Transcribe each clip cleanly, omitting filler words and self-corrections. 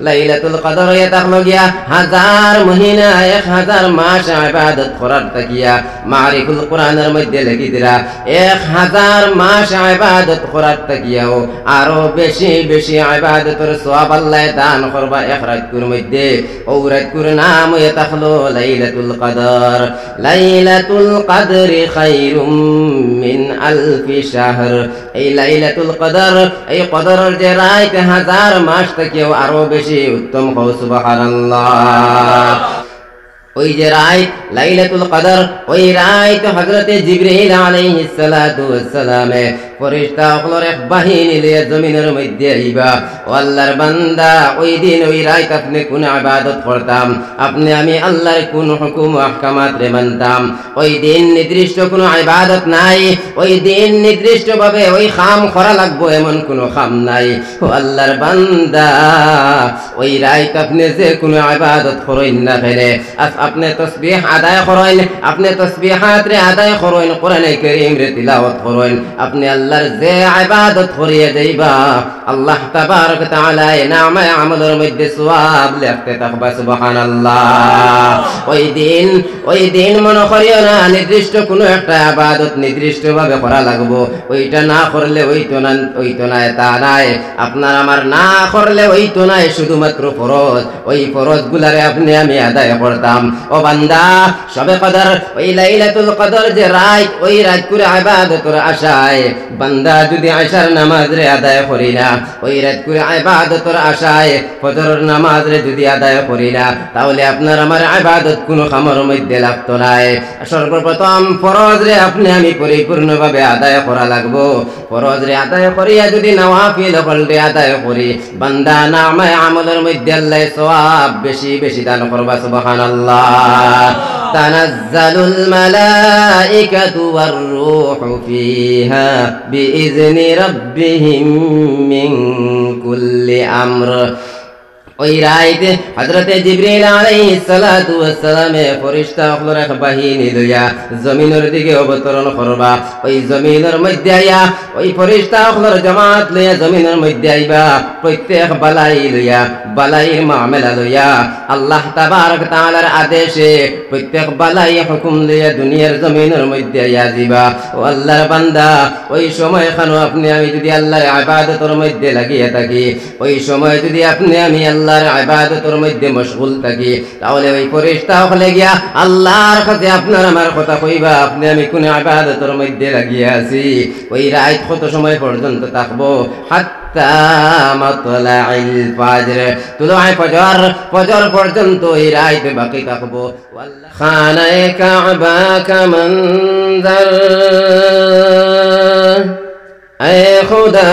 লাইলাতুল কদর ইয়া তাকলো গিয়া 1000 মহিনা 1000 মাস ইবাদত করার তাকিয়া মারিফুল কোরআনের মধ্যে লিখি দিরা 1000 মাস ইবাদত করার তাকিয়াও আরো বেশি বেশি ইবাদতের সওয়াব আল্লাহ দান করবা এক রাতের মধ্যে ও রাতের নাম ইয়া তাকলো লাইলাতুল কদর লাইলাতুল কদরি খায়রুম মিন আলফি শাহর এই লাইলাতুল কদর এই কদরের যে রাত 1000 মাস থেকেও আরো বেশি উত্তম হও সুবহানাল্লাহ ওই যে রাত লাইলাতুল কদর ওই রাত হযরতে জিবরাইল আলাইহিস সালাতু ওয়াস সালামে ফেরেশতা হলোর এক বাহিনী নিয়ে জমিনের মধ্যে আইবা ও আল্লাহর বান্দা ওই দিন ওই রাত আপনি কোন ইবাদত করতাম আপনি আমি আল্লাহর কোন হুকুম ও আহকামাত রে মানতাম ওই দিন নির্দিষ্ট কোন ইবাদত নাই ওই দিন নির্দিষ্ট ভাবে ওই খাম করা লাগবে এমন কোন খাম নাই ও আল্লাহর বান্দা ওই রাত আপনি যে কোন ইবাদত করেন না ফেলে আপনি তাসবিহ আদায় করেন আপনি তাসবিহাত রে আদায় করেন কোরআনে কারীম রে তিলাওয়াত করেন আপনি আল্লাহর যে ইবাদত করিয়ে যাইবা আল্লাহ তাবারক তাআলা নামে আমলের মধ্যে সওয়াব লিখতে থাকবা সুবহানাল্লাহ ওই দিন মনে করিও না নির্দিষ্ট কোনো একটা ইবাদত নির্দিষ্ট ভাবে করা লাগবে ওইটা না করলে ওইতো না তা নাই আপনার আমার না করলে ওইতো নাই শুধুমাত্র ফরজ ওই ফরজগুলারে আপনি আমি আদায় করতাম ও বান্দা শবে কদর ওই লাইলাতুল কদর যে রাত ওই রাত করে ইবাদতের আশায় বান্দা যদি আশার নামাজ রে আদায় করি না ওই রাত করে ইবাদতের আশায় ফজরের নামাজ রে যদি আদায় করি না তাহলে আপনার আমার ইবাদত কোনো কামের মধ্যে লাগতো না সর্বপ্রথম ফরজ রে আপনি আমি পরিপূর্ণভাবে আদায় করা লাগবো ফরজ রে আদায় করিয়া যদি নওয়াফিল রে আদায় করি বান্দা নামে আমলের মধ্যে আল্লাহ সওয়াব বেশি বেশি দান করবা সুবহানাল্লাহ তানাজ্জালুল মালাইকাতু ওয়ার রূহু ফিহা বিইذনি রাব্বিহিম মিন কুল্লি আমর ওই রাইতে হযরতে জিবরাইল আলাইহিস সালাতু ওয়াস সালামে ফেরেশতা হলোর এক বাহিনী লইয়া জমিনের দিকে অবতরণ করবা ওই জমিনের মধ্যে আইয়া ওই ফেরেশতা হলোর জামাত লইয়া জমিনের মধ্যে আইবা প্রত্যেক বালাই লইয়া বালাইর মামলা লইয়া আল্লাহ তাবারক তাআলার আদেশে প্রত্যেক বালাই হুকুম লইয়া দুনিয়ার জমিনের মধ্যে আইয়া দিবা ও আল্লাহর বান্দা ওই সময় খানো আপনি আমি যদি আল্লাহর ইবাদতের মধ্যে লাগিয়ে থাকি ওই সময় যদি আপনি আমি আল্লাহর ইবাদতের মধ্যে মশগুল থাকি তাহলে ওই ফেরেশতা হলে গিয়া আল্লাহর কাছে আপনার আমার কথা কইবা আপনি আমি কোন ইবাদতের মধ্যে লাগিয়ে আছি ওই রাত কত সময় পর্যন্ত থাকবো হাত্তা মাতলাইল ফাজর তুলুআয়ে ফজর পর্যন্ত এই রাত বাকি থাকবো খানায়ে কাবা কা মনজর ऐ खुदा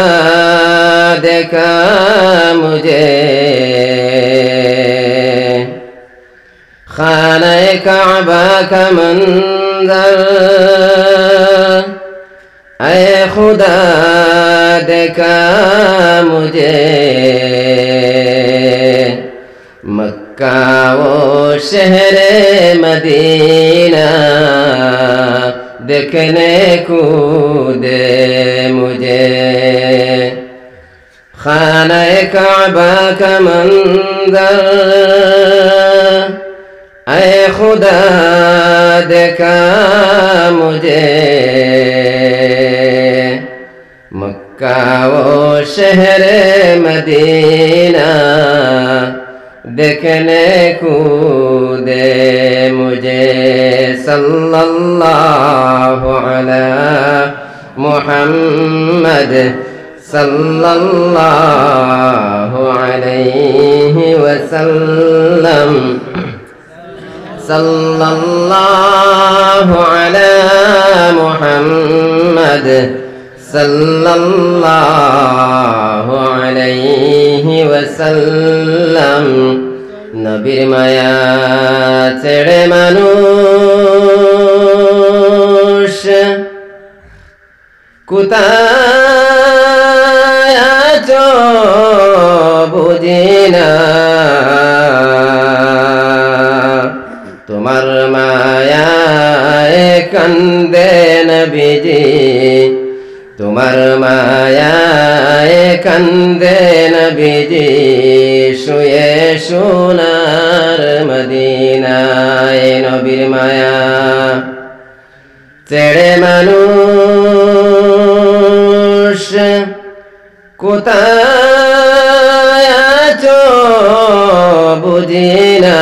देखा मुझे खाने काबा का मंजर ऐ खुदा देखा मुझे मक्का वो शहर मदीना देखने को दे मुझे खाने काबा का मंजर ऐ खुदा देखा मुझे मक्का वो शहर मदीना देखने को दे मुझे सल्लल्लाहु अला मुहम्मद सल्लल्लाहु अलैहि वसल्लम सल्लल्लाहु अला मुहम्मद सल्लल्लाहु अलैहि वसल्लम नबीर माया ছেড়ে মানুষ কোথায় আছো বুঝি না তোমার মায়ায় কান্দে নবীজি তোমার মায়ায় কান্দে নবীজি শুয়ে সোনার মদিনায় নবীর মায়া ছেড়ে মানুষ কোথায় আছো বুঝি না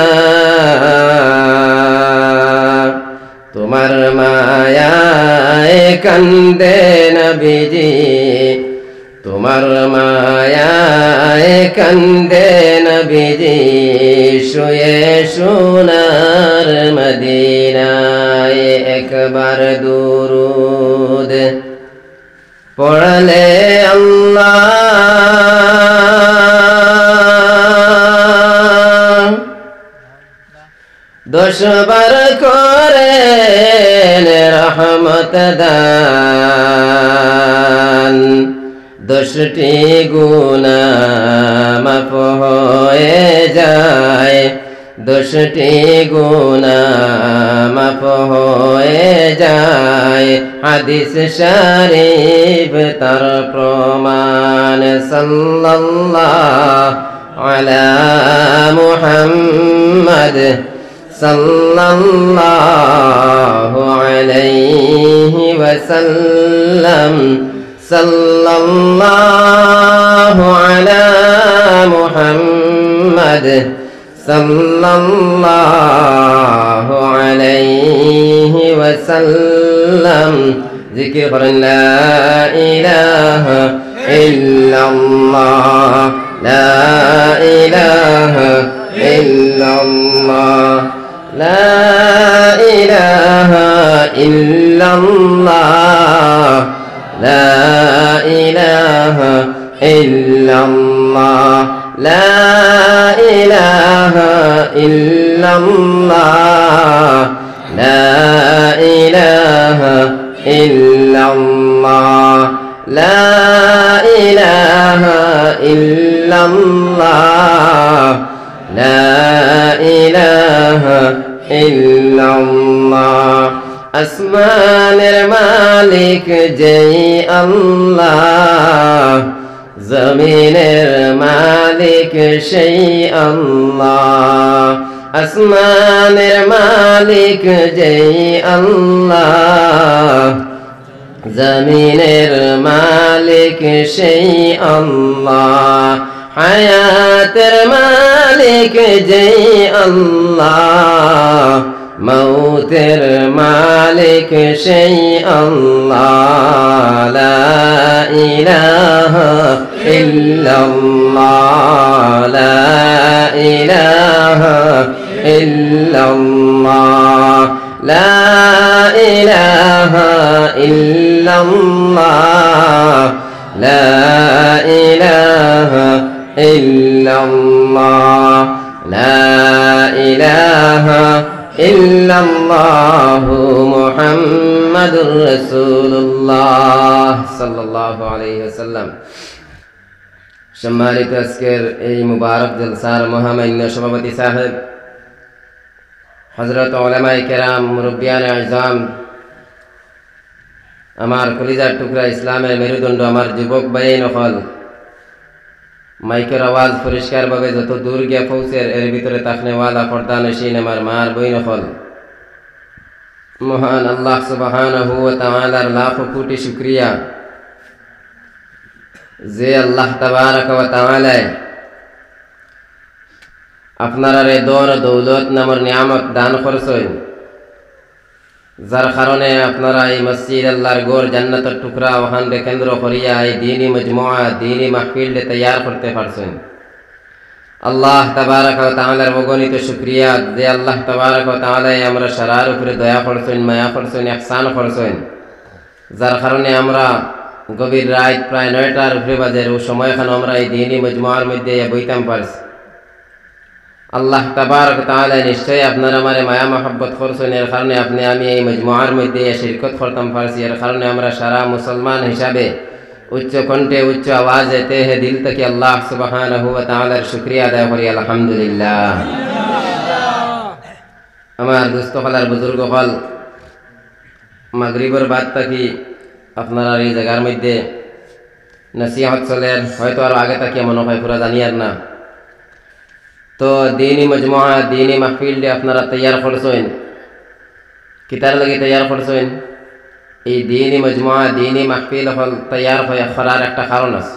তোমার মায়ায় কান্দে নবীজি তোমার মায়ায় কান্দে নবীজি শুয়ে সোনার মদিনায় একবার দুরূদ পড়লে আল্লাহ 10 বার করে রহমত দান 10টি গুনাহ মাফ হয়ে যায় 10টি গুনাহ মাফ হয়ে যায় হাদিস শরীফ তার প্রমাণ সাল্লাল্লাহু আলা মুহাম্মদ সাল্লাল্লাহু আলাইহি ওয়াসাল্লাম সাল্লাল্লাহু আলা মুহাম্মদ সাল্লাল্লাহু আলাইহি ওয়াসাল্লাম জিকির করেন লা ইলাহা ইল্লাল্লাহ লা ইলাহা ইল্লাল্লাহ লা ইলাহা ইল্লাল্লাহ লা ইলাহা ইল্লাল্লাহ লা ইলাহা ইল্লাল্লাহ লা ইলাহা ইল্লাল্লাহ লা ইলাহা ইল্লাল্লাহ লা ইলাহা ইল্লাল্লাহ আসমানের মালিক যেই আল্লাহ জমিনের মালিক সেই আল্লাহ আসমানের মালিক যেই আল্লাহ জমিনের মালিক সেই আল্লাহ হায়াতের মালিক যেই আল্লাহ মৌতের মালিক সেই আল্লাহ লা ইলাহা ইল্লাল্লাহ লা ইলাহা ইল্লাল্লাহ লা ইলাহা ইল্লাল্লাহ লা ইলাহা ইল্লাল্লাহ লা ইলাহা ইল্লাল্লাহু মুহাম্মাদুর রাসূলুল্লাহ সাল্লাল্লাহু আলাইহি ওয়াসাল্লাম। সম্মানিত আজকের এই মুবারক জলসার মহামান্য সভাপতি সাহেব হযরত উলামায়ে কেরাম মুরব্বিয়ানে আযম আমার কলিজার টুকরা ইসলামের মেরুদণ্ড আমার যুবক ভাই নকল মাইকের আওয়াজ পরিষ্কারভাবে যত দূর গিয়া পৌঁছের এর ভিতরে তাকনেওয়ালা পর্দা নশীন আমার মার বই নকল মহান আল্লাহ সুবহানাহু ওয়া তাআলার লাখ কোটি শুকরিয়া যে আল্লাহ তাবারাক ওয়া তাআলা আপনারা রে দৌর দৌলত নামর নিয়ামত দান করছেন যার কারণে আপনারা এই মসজিদ আল্লাহর গোর জান্নাতের টুকরা ওখানে কেন্দ্র করিয়া এই দিনী মজমুআ দিনী মাহফিল তৈয়ার করতে পারছেন আল্লাহ তাবারাক ওয়া তাআলার অগণিত শুকরিয়া যে আল্লাহ তাবারাক ওয়া তাআলা আমরা সারার উপরে দয়া করছেন মায়া করছেন ইহসান করছেন যার কারণে আমরা গভীর রাত প্রায় 9টার উপরে বাজে ওই সময়খানে আমরা এই দিনী মজমুআর মধ্যে বইতাম পারছি আল্লাহ তাবারক তাআলা নিশ্চয় আপনারা আমারে মায়া মহব্বত করছেন এর কারণে আপনি আমি এই মজমুআর মধ্যে শিরকত করতাম পারছি এর কারণে আমরা সারা মুসলমান হিসাবে উচ্চ কণ্ঠে উচ্চ আওয়াজে তেহে দিল থেকে আল্লাহ সুবহানাহু ওয়া তাআলার শুকরিয়া আদায় করি আলহামদুলিল্লাহ। আমার দোস্ত হলার বুজুর্গ হল মাগরিবের বাদ থাকি আপনারা এই জায়গার মধ্যে নসিহত চলেন হয়তো আরো আগে থাকি মনে হয় পুরা জানি আর না তো দিনী মজমুআ দিনী মাহফিল আপনারা তৈয়ার করছেন, কিতার লাগে তৈয়ার করছেন? এই দিনী মজমুআ দিনী মাহফিল হল তৈয়ার হয়ে করার একটা কারণ আছে।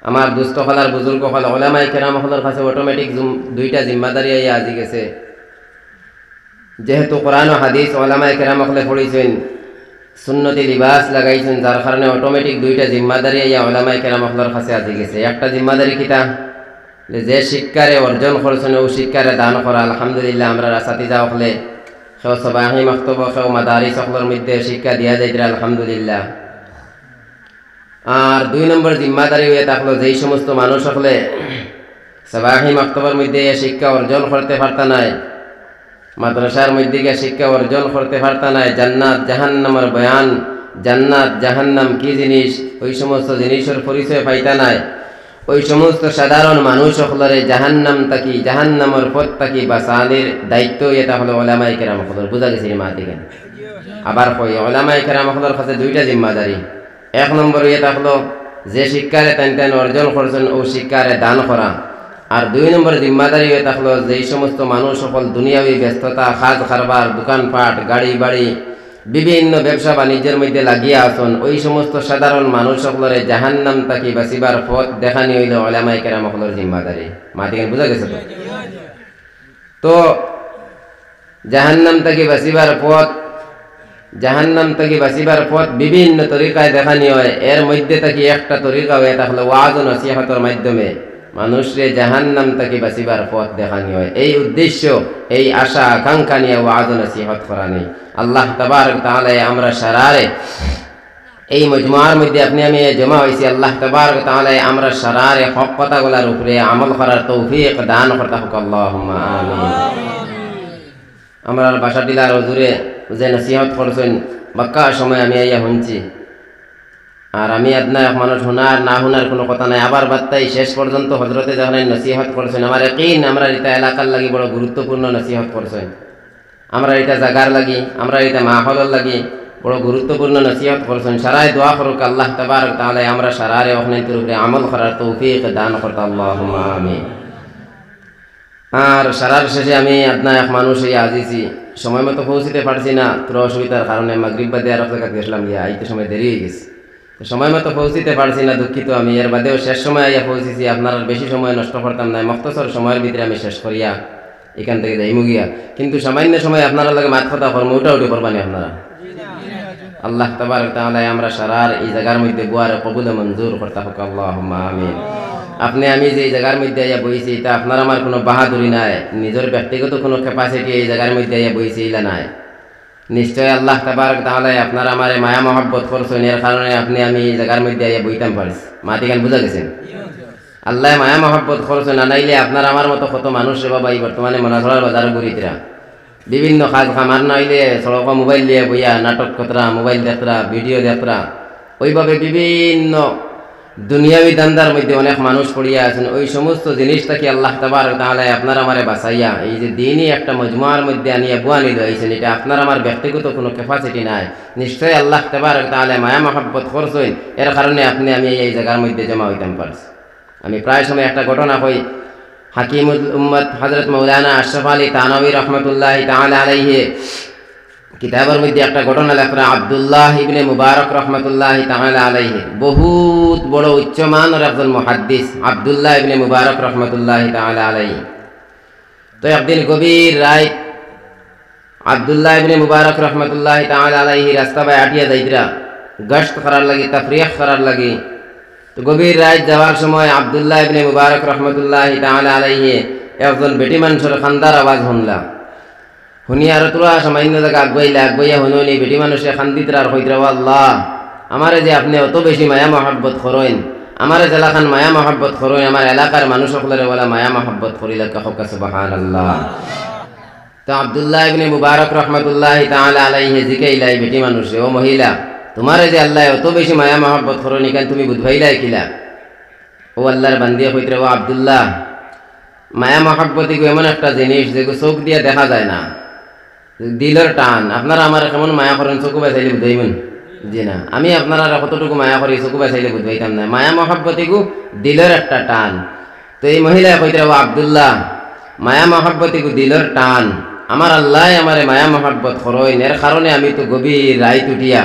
আমার দুস্থ হলার বুজুর্গ হল ওলামায়ে কেরাম হলের কাছে অটোমেটিক দুইটা জিম্মাদারি আজি গেছে। যেহেতু কোরআন ও হাদিস ওলামায়ে কেরাম হলে পড়েছেন, সুন্নতি লিবাস লাগাইছেন, যার কারণে অটোমেটিক দুইটা জিম্মাদারি ওলামায়ে কেরাম হলের কাছে আজি গেছে। একটা জিম্মাদারি কিতা, যে শিক্ষারে অর্জন করছেন ও শিক্ষারে দান করা। আলহামদুলিল্লাহ আমরা রাসাতিজা হলে সেও সবাহি মক্তব সেও মাদারিস হলের মধ্যে শিক্ষা দিয়া যাইতে আলহামদুলিল্লাহ। আর 2 নম্বর জিম্মাদারি হয়ে থাকলো যেই সমস্ত মানুষ হলে সবাহি মক্তবের মধ্যে শিক্ষা অর্জন করতে পারতা নাই, মাদ্রাসার মধ্যে গিয়ে শিক্ষা অর্জন করতে পারতা নাই, জান্নাত জাহান্নামের বয়ান, জান্নাত জাহান্নাম কি জিনিস ওই সমস্ত জিনিসের পরিচয় পাইতা নাই, ওই সমস্ত সাধারণ মানুষ সকলের জাহান্নাম তাকি জাহান্নামের পথ তাকি বাঁচানোর দায়িত্ব এটা হলো ওলামায়ে কেরাম সকলের। বুঝা গেছে মা দিকে? আবার কই ওলামায়ে কেরাম সকলের কাছে দুইটা জিম্মাদারি। 1 নম্বর এটা হলো যে শিক্ষারে টান অর্জন করছেন ও শিক্ষারে দান করা। আর 2 নম্বর জিম্মাদারি এটা হলো যেই সমস্ত মানুষ সকল দুনিয়াবী ব্যস্ততা, কাজ কারবার, দোকানপাট, গাড়ি বাড়ি, বিভিন্ন ব্যবসা বাণিজ্যের মধ্যে লাগিয়া আছেন, ওই সমস্ত সাধারণ মানুষ সকলের জাহান্নাম তাকি বাঁচিবার পথ দেখানি হইল ওলামায়ে কেরাম সকলের জিম্মাদারি। মাটিকে বুঝা গেছে? তো জাহান্নাম তাকি বাঁচিবার পথ, জাহান্নাম থেকে বাঁচিবার পথ বিভিন্ন তরিকায় দেখানি হয়। এর মধ্যে থেকে একটা তরিকা হয় এটা হলো ওয়াজ ও নসিহতের মাধ্যমে মানুষরে জাহান্নাম থেকে বাঁচিবার পথ দেখানি হয়। এই উদ্দেশ্য, এই আশা আকাঙ্ক্ষা নিয়ে ওয়াজ ও নসিহত করা নেই। আল্লাহ তাবারক তাআলা আমরা সারারে এই মজমুআর মধ্যে আপনি আমি জমা হয়েছি, আল্লাহ তাবারক তাআলা আমরা সারারে হক কথাগুলোর উপরে আমল করার তৌফিক দান করতে হোক, আল্লাহুম্মা আমিন। আমরা বাসা টিলার হুজুরে যে নসিহত করছেন বাক্কা সময় আমি আইয়া শুনছি, আর আমি আপনার মানুষ শোনার না শোনার কোনো কথা নাই। আবার বার্তাই শেষ পর্যন্ত হজরতে যখন নসিহত করছেন, আমার একদিন আমরা এটা এলাকার লাগি বড় গুরুত্বপূর্ণ নসিহত করছেন, আমরা এটা জাগার লাগি, আমরা এটা মাহলের লাগি বড় গুরুত্বপূর্ণ নসিহত করছেন। সারাই দোয়া করুক আল্লাহ তাবারক তাআলা আমরা সারারে ওখানের উপরে আমল করার তৌফিক দান করতে, আল্লাহুম্মা আমিন। আর সারার শেষে আমি আপনার এক মানুষ আজিছি, সময় মতো পৌঁছিতে পারছি না, তোর অসুবিধার কারণে মাগরিব বাদে আর জায়গা গেছিলাম গিয়া, আইতে সময় দেরি হয়ে গেছে, সময় মতো পৌঁছিতে পারছি না, দুঃখিত আমি। এর বাদেও শেষ সময় আইয়া পৌঁছেছি, আপনার বেশি সময় নষ্ট করতাম না, মক্তসর সময়ের ভিতরে আমি শেষ করিয়া এখান থেকে যাইমু গিয়া। কিন্তু সামান্য সময় আপনারা লাগে মাত কথা কর্ম উঠা উঠি করবানি আপনারা। আল্লাহ তাবারক তাআলা আমরা সারার এই জায়গার মধ্যে বুয়ারে কবুল মঞ্জুর করতে হোক, আল্লাহুম্মা আমিন। আপনি আমি যে জায়গার মধ্যে আইয়া বইছি এটা আপনার আমার কোনো বাহাদুরি নাই, নিজের ব্যক্তিগত কোনো ক্যাপাসিটি এই জায়গার মধ্যে আইয়া বইছি ইলা নাই। নিশ্চয় আল্লাহ তাবারক তাআলা আপনার আমার মায়া মহব্বত করছেন, এর কারণে আপনি আমি এই জায়গার মধ্যে আইয়া বইতাম পারছি। মাটি গান বুঝা গেছেন? আল্লাহ মায়া মহব্বত করছেন, আনাইলে আপনার আমার মতো কত মানুষ রে বাবা এই বর্তমানে মনাধরার বাজার ঘুরিতরা বিভিন্ন কাজ খামার নাইলে সড়ক মোবাইল দিয়ে বইয়া নাটক কতরা, মোবাইল দেখতরা, ভিডিও দেখতরা, ওইভাবে বিভিন্ন দুনিয়াবি দান্দার মধ্যে অনেক মানুষ পড়িয়া আছেন। ওই সমস্ত জিনিসটাকে আল্লাহ তাবারক তাআলা আপনার আমারে বাঁচাইয়া এই যে দিনই একটা মজমুআর মধ্যে আনিয়া বুয়ানি লইছেন, এটা আপনার আমার ব্যক্তিগত কোনো ক্যাপাসিটি নাই। নিশ্চয়ই আল্লাহ তাবারক তাআলা মায়া মহব্বত করছেন, এর কারণে আপনি আমি এই জায়গার মধ্যে জমা হইতাম পারছি। আমি প্রায় সময় একটা ঘটনা কই, হাকিমুল উম্মত হযরত মাওলানা আশরাফ আলী থানভী রাহমাতুল্লাহি তাআলা আলাইহি কিতাবের মধ্যে একটা ঘটনা লেখা, আব্দুল্লাহ ইবনে মুবারক রাহমাতুল্লাহি তাআলা আলাইহি বহুত বড় উচ্চমানের একজন মুহাদ্দিস, আব্দুল্লাহ ইবনে মুবারক রাহমাতুল্লাহি তাআলা আলাইহি। তো একদিন গভীর রাত আব্দুল্লাহ ইবনে মুবারক রাহমাতুল্লাহি তাআলা আলাইহি রাস্তা বাই আটিয়া যাইতরা গশত করার লাগি, তাফরিহ করার লাগি। তো গভীর রাত যাওয়ার সময় আব্দুল্লাহ ইবনে মুবারক রাহমাতুল্লাহি তাআলা আলাইহি একজন বেটি মানুষের খান্দার আওয়াজ শুনলা। শুনি আর তোরা সামান্য জায়গা আগুয়াইয়া শুনি বেটি মানুষে খান্দিতরা আর কইতরা, আল্লাহ আমারে যে আপনি অত বেশি মায়া মহব্বত করেন, আমারে জেলাখান মায়া মহব্বত করেন, আমার এলাকার মানুষ সকলের বলা মায়া মহব্বত করিলে কওক সুবহানাল্লাহ। তো আব্দুল্লাহ ইবনে মুবারক রাহমাতুল্লাহি তাআলা আলাইহি জিকাইলাই বেটি মানুষে, ও মহিলা তোমারে যে আল্লাহ অত বেশি মায়া মহব্বত করেন, এখান তুমি বুঝবাইলাই কিলা? ও আল্লাহর বান্দিয়া কইতরা, ও আব্দুল্লাহ মায়া মহব্বত এমন একটা জিনিস যে চোখ দিয়ে দেখা যায় না, দিলের টান। আপনারা আমার কেমন মায়া করেন চোখ বাঁচাইলে বুঝাইবেন? জি না, আমি আপনারা কতটুকু মায়া করি চোখ বাঁচাইলে বুঝবাইতাম না। মায়া মহব্বত দিলের একটা টান। তো এই মহিলা কইতে ও আব্দুল্লাহ মায়া মহাব্বতী দিলর টান আমার আল্লাহ আমারে মায়া মহাব্বত করইন এর কারণে আমি তো গভীর রাইত উঠিয়া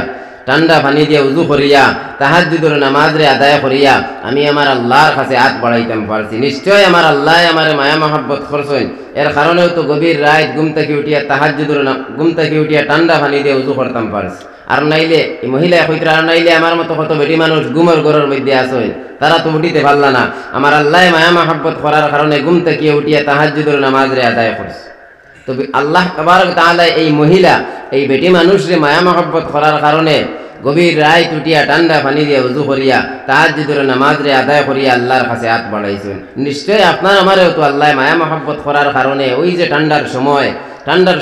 ঠান্ডা পানি দিয়ে উজু করিয়া তাহাজ্জুদের নামাজ রে আদায় করিয়া আমি আমার আল্লাহর কাছে হাত বাড়াইতাম পারছি। নিশ্চয় আমার আল্লাহ আমারে মায়া মহাব্বত করছেন এর কারণেও তো গভীর রাত ঘুম থেকে উঠিয়া ঘুম থেকে উঠিয়া ঠান্ডা পানি দিয়ে উজু করতাম পারছি। আর নাইলে এই মহিলা কইতরা আর নাইলে আমার মতো কত বেটি মানুষ ঘুমের ঘরের মধ্যে আসেন তারা তো উঠিতে পারলা না। আমার আল্লাহ মায়া মহাব্বত করার কারণে ঘুম থেকে উঠিয়া তাহাজ্জুদের নামাজ রে আদায় করছে। তবে আল্লাহ তাবারক তাআলা এই মহিলা এই বেটি মানুষরে মায়া মহব্বত করার কারণে গভীর রাত উঠিয়া ঠান্ডা পানি দিয়ে উজু করিয়া তাহাজ্জুদের নামাজ রে আদায় করিয়া আল্লাহর কাছে হাত বাড়াইছেন। নিশ্চয় আপনার আমারও তো আল্লাহ মায়া মহব্বত করার কারণে ওই যে ঠান্ডার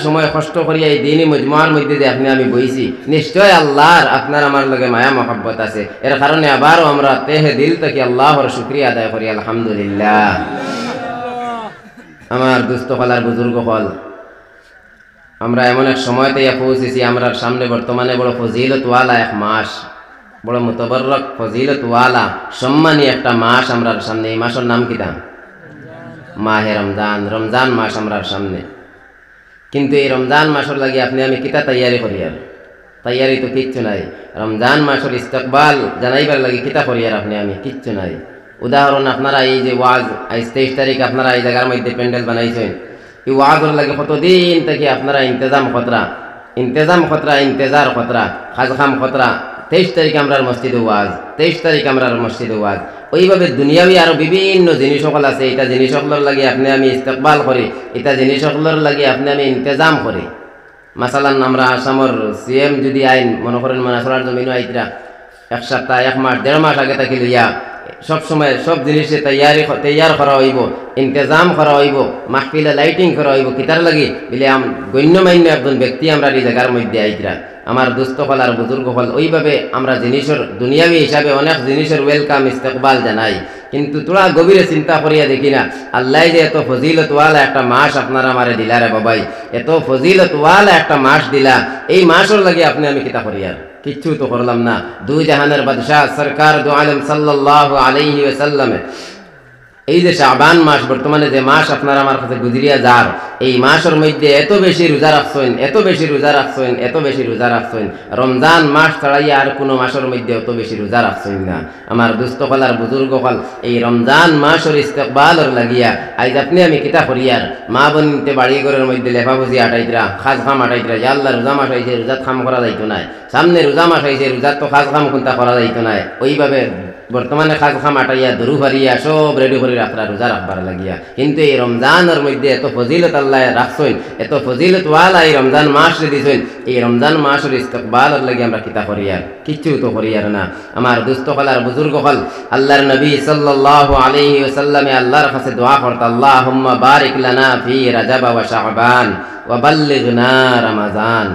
সময় কষ্ট করিয়া এই দিনই মজমার মধ্যে যে আপনি আমি বইছি নিশ্চয় আল্লাহর আপনার আমার লগে মায়া মহব্বত আছে। এর কারণে আবারও আমরা তেহে দিল থেকে আল্লাহর শুকরিয়া আদায় করি আলহামদুলিল্লাহ। আমার দুস্থ হলার বুজুর্গ হল আমরা এমন এক সময়তে পৌঁছেছি আমরা সামনে বর্তমানে বড় ফজিলতওয়ালা এক মাস, বড় মুতবরক ফজিলতওয়ালা সম্মানী একটা মাস আমরার সামনে। এই মাসের নাম কিতা? মাহে রমজান। রমজান মাস আমরার সামনে। কিন্তু এই রমজান মাসের লাগি আপনি আমি কিতা তৈয়ারি করি? আর তৈয়ারি তো কিচ্ছু নাই। রমজান মাসের ইস্তকবাল জানাইবার লাগি কিতা করি? আর আপনি আমি কিচ্ছু নাই। উদাহরণ আপনারা এই যে ওয়াজ আজ 23 তারিখ আপনারা এই জায়গার মধ্যে প্যান্ডেল বানাইছেন, এই ওয়াজের লাগে কতদিন থেকে আপনারা ইন্তজার খতরা খাজখাম খতরা। 23 তারিখ আমরার মসজিদে ওয়াজ, 23 তারিখ আমরার মসজিদে ওয়াজ। ওইভাবে দুনিয়াবি আরো বিভিন্ন জিনিস সকল আছে। এটা জিনিস সকলের লাগে আপনি আমি ইস্তেকবাল করি, এটা জিনিস সকলের লাগে আপনি আমি ইন্তজাম করি। মাসালান আমরা আসামর সিএম যদি আইন মনে করেন মানাসরার জমিনও আইতরা 1 সপ্তাহ 1 মাস 1.5 মাস আগে থাকি লইয়া সব সময় সব জিনিসে তৈয়ার করা হইব, ইন্তজাম করা হইব, মাহফিলে লাইটিং করা হইব। কিতার লাগি বলে গণ্যমান্য একজন ব্যক্তি আমরা এই জায়গার মধ্যে আইতরা। আমার দুস্থ হল আর বুজুর্গ হল ওইভাবে আমরা জিনিসের দুনিয়াবি হিসাবে অনেক জিনিসের ওয়েলকাম ইস্তেকবাল জানাই। কিন্তু তোরা গভীরে চিন্তা করিয়া দেখি না আল্লাহ যে এত ফজিলতওয়ালা একটা মাস আপনারা আমারে দিলা রে বাবাই, এত ফজিলতওয়ালা একটা মাস দিলা। এই মাসের লাগে আপনি আমি কিতা করি? আর কিচ্ছু তো করলাম না। দুই জাহানের বাদশাহ সরকার দু আলম সাল্লাল্লাহু আলাইহি ওয়াসাল্লাম এই যে শাবান মাস বর্তমানে যে মাস আপনার আমার কাছে গুজরিয়া যার, এই মাসের মধ্যে এত বেশি রোজা রাখছেন রমজান মাস ছাড়াইয়া আর কোনো মাসের মধ্যে এত বেশি রোজা রাখছেন না। আমার দুস্থ হল আর বুজুর্গ হল এই রমজান মাসের ইস্তেকবালর লাগিয়া আজ আপনি আমি কিতা করিয়ার মা বোনতে বাড়ি ঘরের মধ্যে লেফাফুজি আটাইতরা, খাজ খাম আটাইতরা। আল্লাহ রোজা মাস আইছে, রোজাত খাম করা যাইতো না। সামনে রোজা মাস আইছে, রোজাত তো খাজ খাম কোনটা করা যাইতো না। ওইভাবে বর্তমানে খাজ খাম আটাইয়া দরু ফারিয়া সব রেডি করে রাখরা রোজা রাখবার লাগিয়া। কিন্তু এই রমজানের মধ্যে এত ফজিলত আল্লাহ রাখছেন, এত ফজিলতওয়ালা এই রমজান মাস দিছেন। এই রমজান মাসের ইস্তেকবালের লাগি আমরা কিতা করি? আর কিচ্ছু তো করি আর না। আমার দুস্থ হল আর বুজুর্গ হল আল্লাহর নবী সাল্লাল্লাহু আলাইহি ওয়াসাল্লামে আল্লাহর কাছে দোয়া করত, আল্লাহুম্মা বারিক লানা ফি রাজাব ওয়া শাবান ওয়া বাল্লিগনা রমাজান।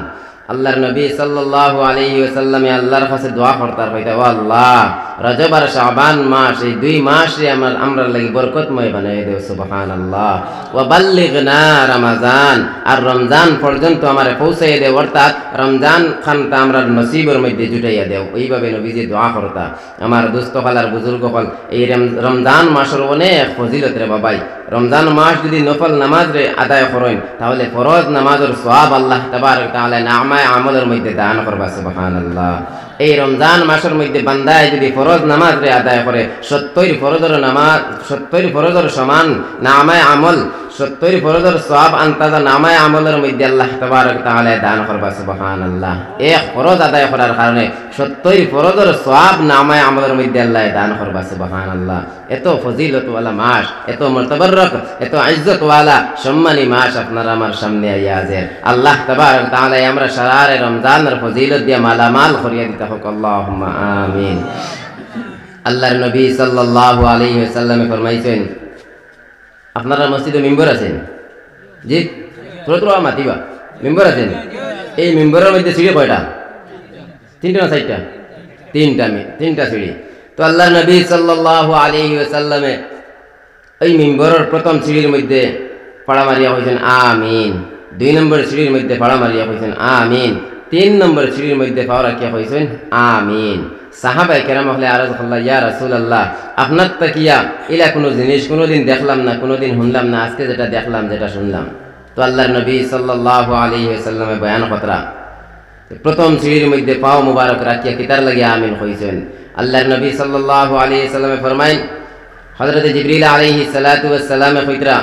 আল্লাহর নবী সাল্লাল্লাহু আলাইহি ওয়াসাল্লামে আল্লাহর কাছে দোয়া করতার কইতা, ও আল্লাহ রজব আর শাবান মাস এই 2 মাসে আমরা লাগি বরকতময় বানাই দেও। সুবহানাল্লাহ। ওয়া বাল্লিগনা রমাজান, আর রমজান পর্যন্ত আমারে পৌঁছাইয়া দেও, অর্থাৎ রমজান খানটা আমরা নসিবের মধ্যে জুটাইয়া দেও। ওইভাবে নবীজি দোয়া করতা। আমার দুস্থ হল আর বুজুর্গ হল এই রমজান মাসের অনেক ফজিলত রে বাবাই। রমজান মাস যদি নফল নামাজ রে আদায় করেন তাহলে ফরজ নামাজের সওয়াব আল্লাহ তাবারক তাআলা নামায়ে আমলের মধ্যে দান করবা। সুবহানাল্লাহ। এই রমজান মাসের মধ্যে বান্দায় যদি ফরজ নামাজ রে আদায় করে 70 ফরজের সমান নামায়ে আমল, 70 ফরজের সওয়াব আন্তাজা নামায়ে আমলের মধ্যে আল্লাহ তাবারক তাআলা দান করবা। সুবহানাল্লাহ। এক ফরজ আদায় করার কারণে 70 ফরজের সওয়াব নামায়ে আমলের মধ্যে আল্লাহ দান করবা। সুবহানাল্লাহ। এত ফজিলতওয়ালা মাস, এত মুতবরক, এত ইজ্জতওয়ালা সম্মানী মাস আপনার আমার সামনে আইয়া আছে। আল্লাহ তাবারক তাআলা আমরা সারা রমজানের ফজিলত দিয়া মালামাল করিয়া দিতে হোক। আল্লাহুম্মা আমিন। আল্লাহর নবী সাল্লাল্লাহু আলাইহি ওয়াসাল্লামে ফরমাইছেন, আপনারা মসজিদে মিম্বর আছেন? জি, তোরা মাতিবা মিম্বর আছেন? এই মিম্বরের মধ্যে সিঁড়ি কয়টা? 3টা না 4টা? 3টা সিঁড়ি। তো আল্লাহ নবী সাল্লাল্লাহু আলাইহি ওয়াসাল্লামে এই মিম্বরের প্রথম সিঁড়ির মধ্যে পাড়া মারিয়া কইছেন আমিন। 2 নম্বর সিঁড়ির মধ্যে পাড়া মারিয়া কইছেন আমিন। 3 নম্বর সিঁড়ির মধ্যে পাওয়া রাখিয়া কইছেন আমিন। সাহাবায়ে কেরাম হলে আরজ করল, ইয়া রাসূলুল্লাহ, আপনার তাকিয়া ইলা কোনো জিনিস কোনোদিন দেখলাম না, কোনোদিন শুনলাম না, আজকে যেটা দেখলাম, যেটা শুনলাম। তো আল্লাহর নবী সাল্লাল্লাহু আলাইহি ওয়াসাল্লামে বয়ান কতরা প্রথম সিঁড়ির মধ্যে পাও মুবারক রাখিয়া কিতার লাগিয়া আমিন হইছেন। আল্লাহর নবী সাল্লাল্লাহু আলাইহি ওয়াসাল্লামে ফরমাইন, হযরত জিবরিল আলাইহিস সালাতু ওয়াস সালামে কইতরা,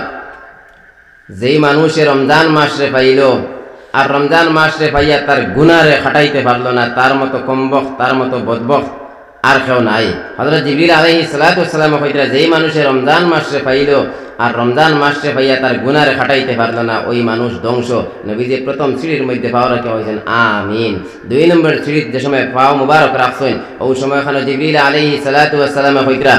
যেই মানুষে রমজান মাসে পাইল আর রমজান মাসে পাইয়া তার গুনারে খাটাইতে পারলো না, তার মতো কমবখ, তার মতো বদবখ আর কেউ নাই। হযরত জিবরিল আলাইহিস সালাতু ওয়াস সালামে কইতরা, যেই মানুষে রমজান মাসে পাইল আর রমজান মাসে পাইয়া তার গুনারে খাটাইতে পারলো না, ওই মানুষ ধ্বংস। নবীজি প্রথম সিঁড়ির মধ্যে পাও রাখা হয়েছেন আমিন। 2 নম্বর সিঁড়ির যে সময় পাও মুবারক রাখছেন, ওই সময় খানে জিবরিল আলাইহিস সালাতু ওয়াস সালামে কইতরা,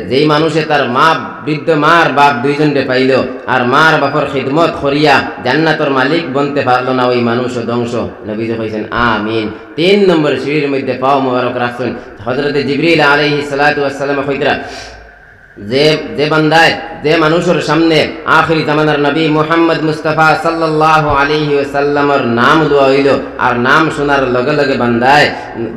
যেই মানুষে তার মা, বৃদ্ধ মার বাপ দুইজনকে পাইল আর মার বাপর খিদমত করিয়া জান্নাতের মালিক বনতে পারলো না, ওই মানুষও ধ্বংস। নবীজি কইছেন আমিন। 3 নম্বর সিঁড়ির মধ্যে পাও মুবারক রাখছেন, হযরত জিবরিল আলাইহিস সালাতু ওয়াস সালামে কইতরা, যে বান্দায়, যে মানুষের সামনে আখিরি জামানার নবী মুহাম্মদ মুস্তাফা সাল্লাল্লাহু আলাইহি ওয়াসাল্লামের নাম দোয়া হইল আর নাম শোনার লগে লগে বান্দায়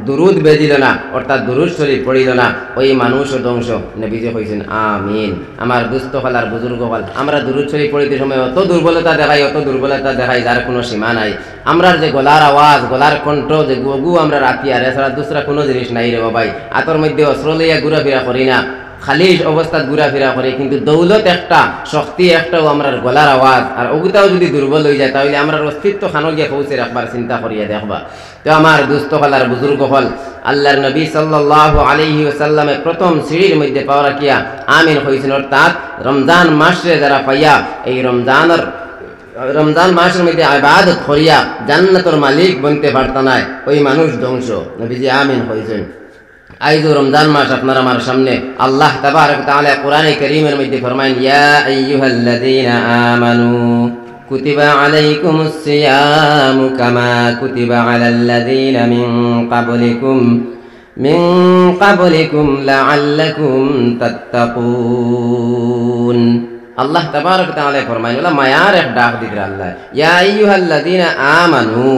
দুরুদ বেজিল না, অর্থাৎ দুরুদ শরীফ পড়িল না, ওই মানুষও ধ্বংস। নবীজি কইছেন আমিন। আমার দুস্থ হল আর বুজুর্গ হল, আমরা দুরুদ শরীফ পড়িতে সময় অত দুর্বলতা দেখাই, অত দুর্বলতা দেখাই যার কোনো সীমা নাই। আমরার যে গলার আওয়াজ, গলার কণ্ঠ, যে গু আমরা রাখি, আর এছাড়া দুসরা কোনো জিনিস নাই রে বাবাই। আতর মধ্যে অস্ত্র লইয়া ঘুরাফেরা করি না, খালি অবস্থাত ঘুরাফেরা করে, কিন্তু দৌলত একটা, শক্তি একটাও আমরার গলার আওয়াজ, আর ওগুতাও যদি দুর্বল হয়ে যায় তাহলে আমরার অস্তিত্ব খানো গিয়ে পৌঁছে একবার চিন্তা করিয়া দেখবা। তো আমার দুস্থ হল আর বুজুর্গ হল, আল্লাহর নবী সাল্লাল্লাহু আলাইহি ওয়াসাল্লামে প্রথম সিঁড়ির মধ্যে পাও রাখিয়া আমিন হইছেন। অর্থাৎ রমজান মাসে যারা পাইয়া এই রমজান মাসের মধ্যে ইবাদত করিয়া জান্নাতের মালিক বনতে পারত না, ওই মানুষ ধ্বংস। নবীজি আমিন হইছেন। আইজ রমজান মাস আপনার আমার সামনে, আল্লাহ তাবারক তাআলা কোরআনে কারীমের মধ্যে ফরমায়েন, ইয়া আইয়ুহাল্লাযীনা আমানু কুতিবা আলাইকুমুস সিয়ামু কামা কুতিবা আলাল্লাযীনা মিন ক্বাবলিকুম লাআল্লাকুম তাত্তাকুন। আল্লাহ তাবারক তাআলা ফরমায়েন, ওলা মায়ার এক ডাক দিরা আল্লাহ, ইয়া আইয়ুহাল্লাযীনা আমানু,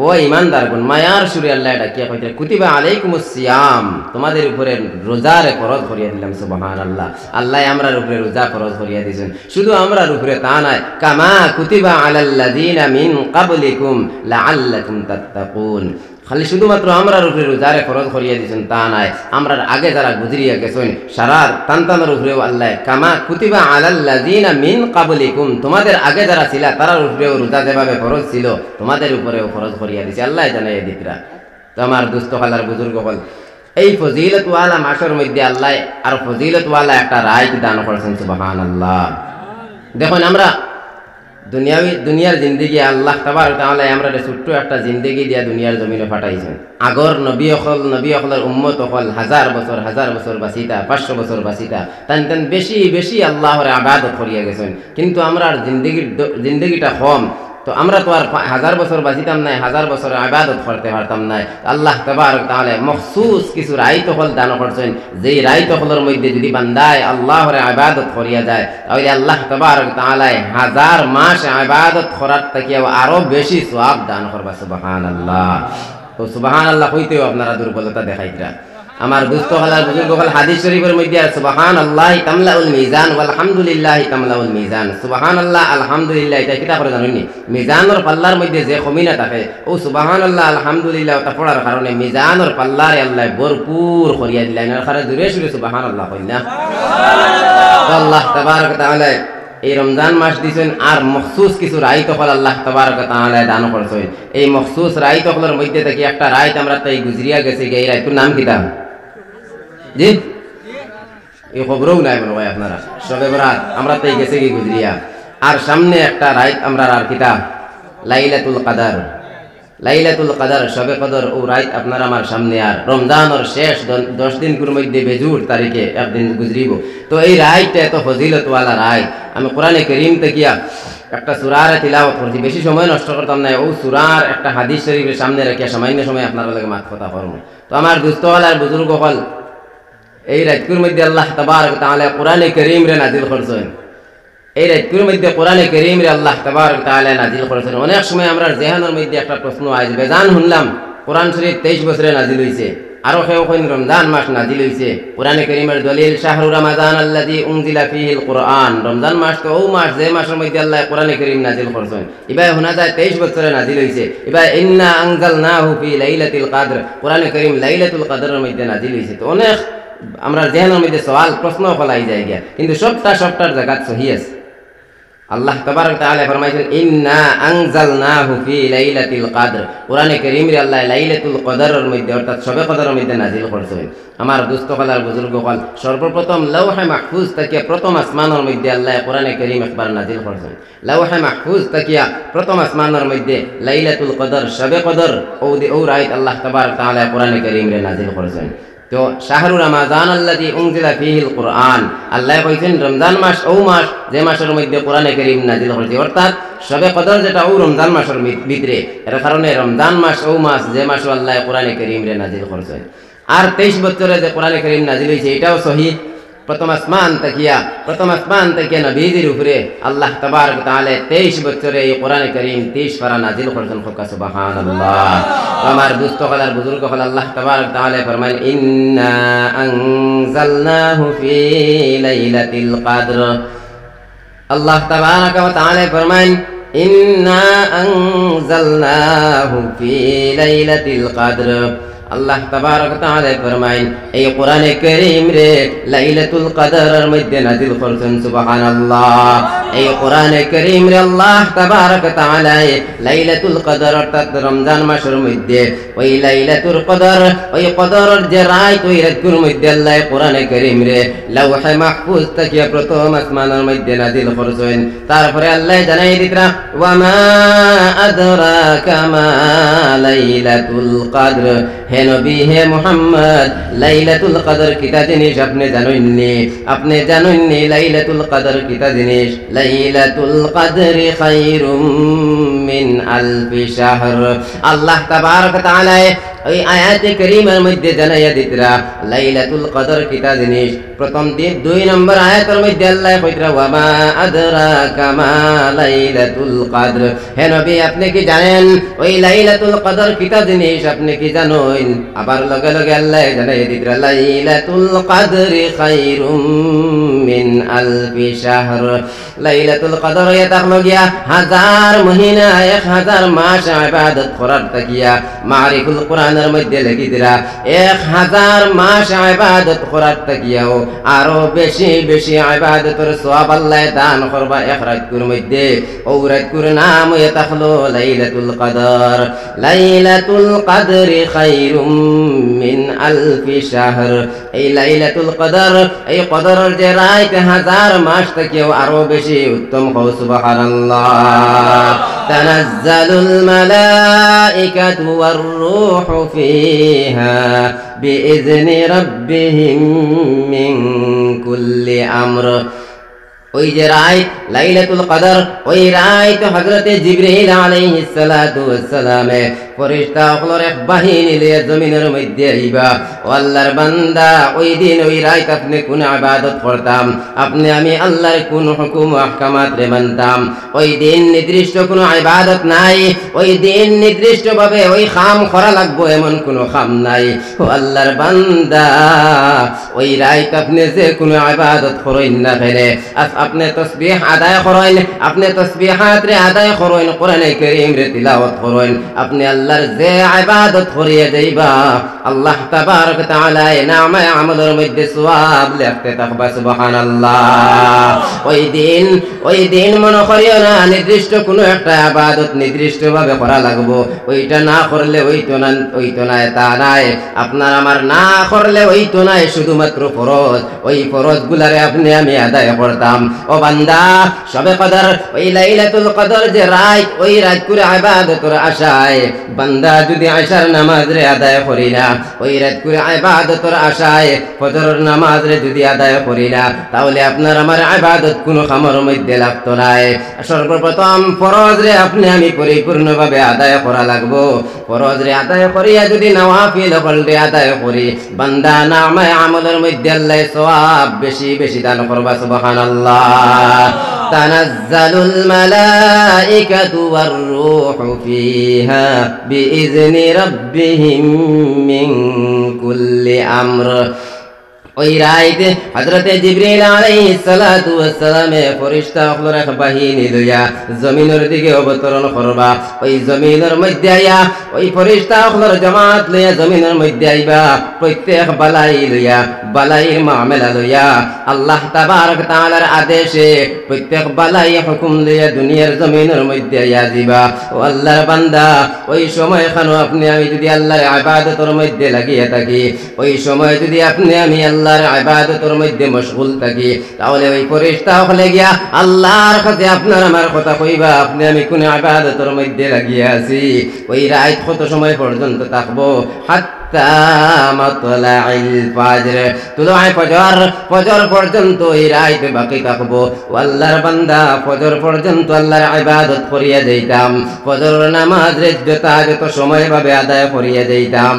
ও ইমানদারগণ, মায়ার সুরে আল্লাহ ডাকিয়া কইতে, কুতিবা আলাইকুমুস সিয়াম, তোমাদের উপরে রোজারে ফরজ করিয়া দিলাম। সুবহানাল্লাহ, আল্লাহ আমরার উপরে রোজা ফরজ করিয়া দিয়েছেন। শুধু আমরার উপরে তা নয়, কামা কুতিবা আলাল্লাযীনা মিন ক্বাবলিকুম লাআল্লাকুম তাত্তাকুন। খালি শুধুমাত্র আমরার উপরে রোজারে ফরজ করিয়া দিয়েছেন তা নয়, আমরার আগে যারা গুজরিয়া গেছেন সারা তান্তানোর উপরেও আল্লাহ কামা কুতিবা আলাল্লাযীনা মিন ক্বাবলিকুম, তোমাদের আগে যারা ছিল তারার উপরেও রোজা যেভাবে ফরজ ছিল তোমাদের উপরেও ফরজ করিয়া দিয়েছে, আল্লাহ জানাইয়া দিতরা। তো আমার দুস্থ হলার বুজুর্গ হল, এই ফজিলতওয়ালা মাসের মধ্যে আল্লাহ আর ফজিলতওয়ালা একটা রায় দান করেছেন। সুবহানাল্লাহ। দেখুন, আমরা দুনিয়ার জিন্দেগি আল্লাহ তাবারক তাআলা আমরা ছোট্ট একটা জিন্দেগি দিয়া দুনিয়ার জমিনে পাঠাইছেন। আগর নবী অকলের উম্মত অকল হাজার বছর বাঁচিতা, 500 বছর বাঁচিতা, তান বেশি আল্লাহর ইবাদত করিয়া গেছেন। কিন্তু আমরা জিন্দেগিটা কম, তো আমরা তো আর 1000 বছর বাঁচিতাম নাই, 1000 বছর ইবাদত করতে পারতাম নাই। আল্লাহ তাবারক তাআলা মখসুস কিছু রাইত হল দান করছেন, যেই রাইত হলের মধ্যে যদি বান্দায় আল্লাহর ইবাদত করিয়া যায় তাহলে আল্লাহ তাবারক তাআলা 1000 মাস ইবাদত করার থেকে আরো বেশি সওয়াব দান করবা। সুবহানাল্লাহ। তো সুবহানাল্লাহ হইতেও আপনারা দুর্বলতা দেখাইতরা। আমার দুস্থ হলার বুজুর্গ হল, হাদিস শরীফের মধ্যে সুবহানাল্লাহি তামলাউল মিজান ওয়াল হামদুলিল্লাহি তামলাউল মিজান। সুবহানাল্লাহ আলহামদুলিল্লাহ, এটা কিতা করে জানেননি? মিজানের পাল্লার মধ্যে যে কমিনা থাকে, ও সুবহানাল্লাহ আলহামদুলিল্লাহ তা পড়ার কারণে মিজানের পাল্লারে আল্লাহ ভরপুর করিয়া দিলেন। আর খারা জোরে সুরে সুবহানাল্লাহ কই না? আল্লাহ তাবারক তাআলা এই রমজান মাস দিয়েছেন, আর মখসুস কিছু রাইত হল আল্লাহ তাবারক তাআলা দান করছেন। এই মখসুস রাইত হলের মধ্যে থেকে একটা রাইত আমরা তাই গুজরিয়া গেছে, এই রাইতের নাম কিতা? জি, এই খবরও নাই মনে হয় আপনারা, সবে বরাত আমরা তাই গেছে কি গুজরিয়া। আর সামনে একটা রাইত আমরা আর কিতা? লাইলাতুল কাদার, সবে কদর, ও রাইত আপনার আমার সামনে। আর রমজানের শেষ 10 দিনগুলোর মধ্যে বেজুর তারিখে একদিন গুজরিব। তো এই রাইতটা এত ফজিলতওয়ালা রাইত। আমি কোরআনে কারীম থেকে একটা সূরার তিলাওয়াত করছি, বেশি সময় নষ্ট করতাম না। ও সূরার একটা হাদিস শরীফের সামনে রেখে সামান্য সময় আপনার লগে মাত কথা করব। তো আমার দুস্থওয়ালার বুজুর্গ হল, এই রাতকুর মধ্যে আল্লাহ তাবারক তাআলা কোরআনে কারীম রে নাজিল করছেন। এই রাতকুর মধ্যে কোরআনে কারীম রে আল্লাহ তাবারক তাআলা নাজিল করেছেন। অনেক সময় আমরা জেহানের মধ্যে একটা প্রশ্ন আইজ বেজান শুনলাম, কোরআন শরীফ 23 বছরে নাজিল হইছে, আরো কেউ কইন রমজান মাস নাজিল হইছে কোরআনে কারীমের দলিল শাহরু রমাদান আল্লাযী উনজিলা ফীহিল কুরআন রমজান মাস তো ও মাস যে মাসের মধ্যে আল্লাহ কোরআনে কারীম নাজিল করছেন ইবাই শোনা যায় 23 বছরে নাজিল হইছে ইবাই ইন্না আনজালনাহু ফি লাইলাতিল কদর কোরআনে কারীম লাইলাতুল কদরের মধ্যে নাজিল হইছে তো অনেক আমরা জেহেনের মধ্যে সওয়াল প্রশ্ন ফলাই যায় গিয়া কিন্তু সবটার জায়গা সহি আছে আল্লাহ তাবারক তাআলা ফরমাইছেন ইন্না আনজালনাহু ফি লাইলাতিল কদর কোরআনে কারীম রে আল্লাহ লাইলাতুল কদরের মধ্যে অর্থাৎ শবে কদরের মধ্যে নাজিল করছেন আমার দোস্ত কলার বুজুর্গ কল সর্বপ্রথম লৌহে মাহফুজ থেকে প্রথম আসমানের মধ্যে আল্লাহ কোরআনে কারীম একবার নাজিল করছেন লৌহে মাহফুজ থেকে প্রথম আসমানের মধ্যে লাইলাতুল কদর শবে কদর ও রাত আল্লাহ তাবারক তাআলা কোরআনে কারীম রে নাজিল করছেন তো শাহরু রমাদান আল্লাযী উনজিলা ফীহিল কুরআন আল্লাহ কইছেন রমজান মাস ও মাস যে মাসের মধ্যে কোরআনে কারীম নাজিল হয়েছে অর্থাৎ শবে কদর যেটা ও রমজান মাসের ভিতরে এর কারণে রমজান মাস ও মাস যে মাস আল্লাহ কোরআনে কারীম রে নাজিল করেছেন আর 23 বছরে যে কোরআনে কারীম নাজিল হয়েছে এটাও সহি প্রথম আসমান থেকে নবীজির উপরে আল্লাহ তাবারক তাআলা 23 বছরে এই কোরআনে কারীম 23 পারা নাজিল করেছেন সুবহানাল্লাহ আমার দোস্ত হলার বুজুর্গ হল আল্লাহ তাবারক তাআলা ফরমান ইন্না আনজালনাহু ফি লাইলাতিল কদর আল্লাহ তাবারক ওয়া তাআলা ফরমান ইন্না আনজালনাহু ফি লাইলাতিল কদর আল্লাহ তাবারক তাআলা ফরমাইন এই কোরআনে কারীম রে লাইলাতুল কদরের মধ্যে নাজিল করেছেন সুবহানাল্লাহ এই কোরআনে কারীম রে আল্লাহ তাবারক তাআলা লাইলাতুল কদর অর্থাৎ রমজান মাসের মধ্যে ওই লাইলাতুল কদর ওই কদরের যে রাত ওই রাতের মধ্যে আল্লাহ কোরআনে কারীম রে লৌহে মাহফুজ থেকে প্রথম আসমানের মধ্যে নাজিল করেছেন তারপরে আল্লাহ জানাই দিতরা ওয়া মা আদরাকা মা লাইলাতুল কদর হে নবী হে মুহাম্মদ লাইলাতুল কদর কিতা জিনিস আপনি জানেননি লাইলাতুল কদর কিতা জিনিস লাইলাতুল কদরি খায়রুম মিন আলফি শাহর আল্লাহ তাবারক তাআলা ওই আয়াতে কারীমার মধ্যে জানাইয়া দিতরা লাইলাতুল কদর কিতা জিনিস প্রথম দিন 2 নম্বর আয়াতের মধ্যে আল্লাহ কইতরা ওয়া মা আদরাকা মা লাইলাতুল কদর হে নবী আপনি কি জানেন ওই লাইলাতুল কদর কিতা জিনিস আপনি কি জানেন আবার লগে লগে আল্লাহ জানাইয়া দিতরা লাইলাতুল কদরি খায়রুম মিন আলফি শাহর লাইলাতুল কদর এটা হলো গিয়া 1000 মহিনা 1000 মাস ইবাদত করার তাকিয়া মারিফুল কোরআনের মধ্যে লিখি দিরা 1000 মাস ইবাদত করার তাকিয়াও আরো বেশি বেশি ইবাদতের সওয়াব আল্লাহ দান করবা এক রাতের মধ্যে ও রাতের নাম এটা হলো লাইলাতুল কদর লাইলাতুল কদরি খায়রুম মিন আলফি শাহর এই লাইলাতুল কদর এই কদরের যে রাত 1000 মাস থেকেও আরো বেশি উত্তম হয় সুবহানাল্লাহ তানাজ্জালুল মালাইকাতু ওয়ার রূহু ফিহা বিইذনি রাব্বিহিম মিন কুল্লি আমর ওই যে রাত লাইলাতুল কদর ওই রাত হযরতে জিবরাইল আলাইহিস সালাতু ওয়াস সালাম ফেরেশতা হলোর এক বাহিনী নিয়ে জমিনের মধ্যে আইবা ও আল্লাহর বান্দা ওই দিন ওই রাত আপনি কোন ইবাদত করতাম আপনি আমি আল্লাহর কোন হুকুম আহকামাত রে মানতাম ওই দিন নির্দিষ্ট কোন ইবাদত নাই ওই দিন নির্দিষ্ট ভাবে ওই খাম করা লাগবে এমন কোন খাম নাই ও আল্লাহর বান্দা ওই রাত আপনি যে কোন ইবাদত করেন না ফেলে আপনি তাসবিহ আদায় করেন আপনি তাসবিহাত রে আদায় করেন কোরআনে কারীম রে তিলাওয়াত করেন আপনি আল্লাহর যে ইবাদত করিয়ে যাইবা আল্লাহ তাবারক তাআলা নামে আমলের মধ্যে সওয়াব লিখতে থাকবা সুবহানাল্লাহ ওই দিন মনে করিও না নির্দিষ্ট কোনো একটা ইবাদত নির্দিষ্ট ভাবে করা লাগবে ওইটা না করলে ওই তো না তা নাই আপনার আমার না করলে ওই তো নাই শুধুমাত্র ফরজ ওই ফরজগুলারে আপনি আমি আদায় করতাম ও বান্দা শবে কদর ওই লাইলাতুল কদর যে রাত ওই রাত করে ইবাদতের আশায় বান্দা যদি আশার নামাজ রে আদায় করি না ওই রাত করে ইবাদতের আশায় ফজরের নামাজ রে যদি আদায় করি না তাহলে আপনার আমার ইবাদত কোনো কামের মধ্যে লাগতো না সর্বপ্রথম ফরজ রে আপনি আমি পরিপূর্ণভাবে আদায় করা লাগবো ফরজ রে আদায় করিয়া যদি নওয়াফিল রে আদায় করি বান্দা নামে আমলের মধ্যে আল্লাহ সওয়াব বেশি বেশি দান করবা সুবহানাল্লাহ তানাজ্জালুল মালাইকাতু ওয়ার রূহু ফিহা বিইذনি রাব্বিহিম মিন কুল্লি আমর। ওই রাইতে হযরতে জিবরিল আলাইহিস সালাতু ওয়াস সালামে ফেরেশতা হলোর এক বাহিনী লইয়া জমিনের দিকে অবতরণ করবা। ওই জমিনের মধ্যে আইয়া ওই ফেরেশতা হলোর জামাত লইয়া জমিনের মধ্যে আইবা। প্রত্যেক বালাই লইয়া বালাইর মামলা লইয়া আল্লাহ তাবারক তাআলার আদেশে প্রত্যেক বালাই হুকুম লইয়া দুনিয়ার জমিনের মধ্যে আইয়া দিবা। ও আল্লাহর বান্দা, ওই সময় খানো আপনি আমি যদি আল্লাহর ইবাদতের মধ্যে লাগিয়ে থাকি, ওই সময় যদি আপনি আমি আল্লাহর ইবাদতের মধ্যে মশগুল থাকি, তাহলে ওই ফেরেশতা হলে গিয়া আল্লাহর কাছে আপনার আমার কথা কইবা আপনি আমি কোন ইবাদতের মধ্যে লাগিয়ে আছি। ওই রাত কত সময় পর্যন্ত থাকবো? হাত্তা মাতলাইল ফাজর, তুলুআয়ে ফজর পর্যন্ত এই রাত বাকি থাকবো। আল্লাহর বান্দা, ফজর পর্যন্ত আল্লাহর ইবাদত করিয়া যাইতাম, ফজরের নামাজ যত সময় ভাবে আদায় করিয়া যাইতাম।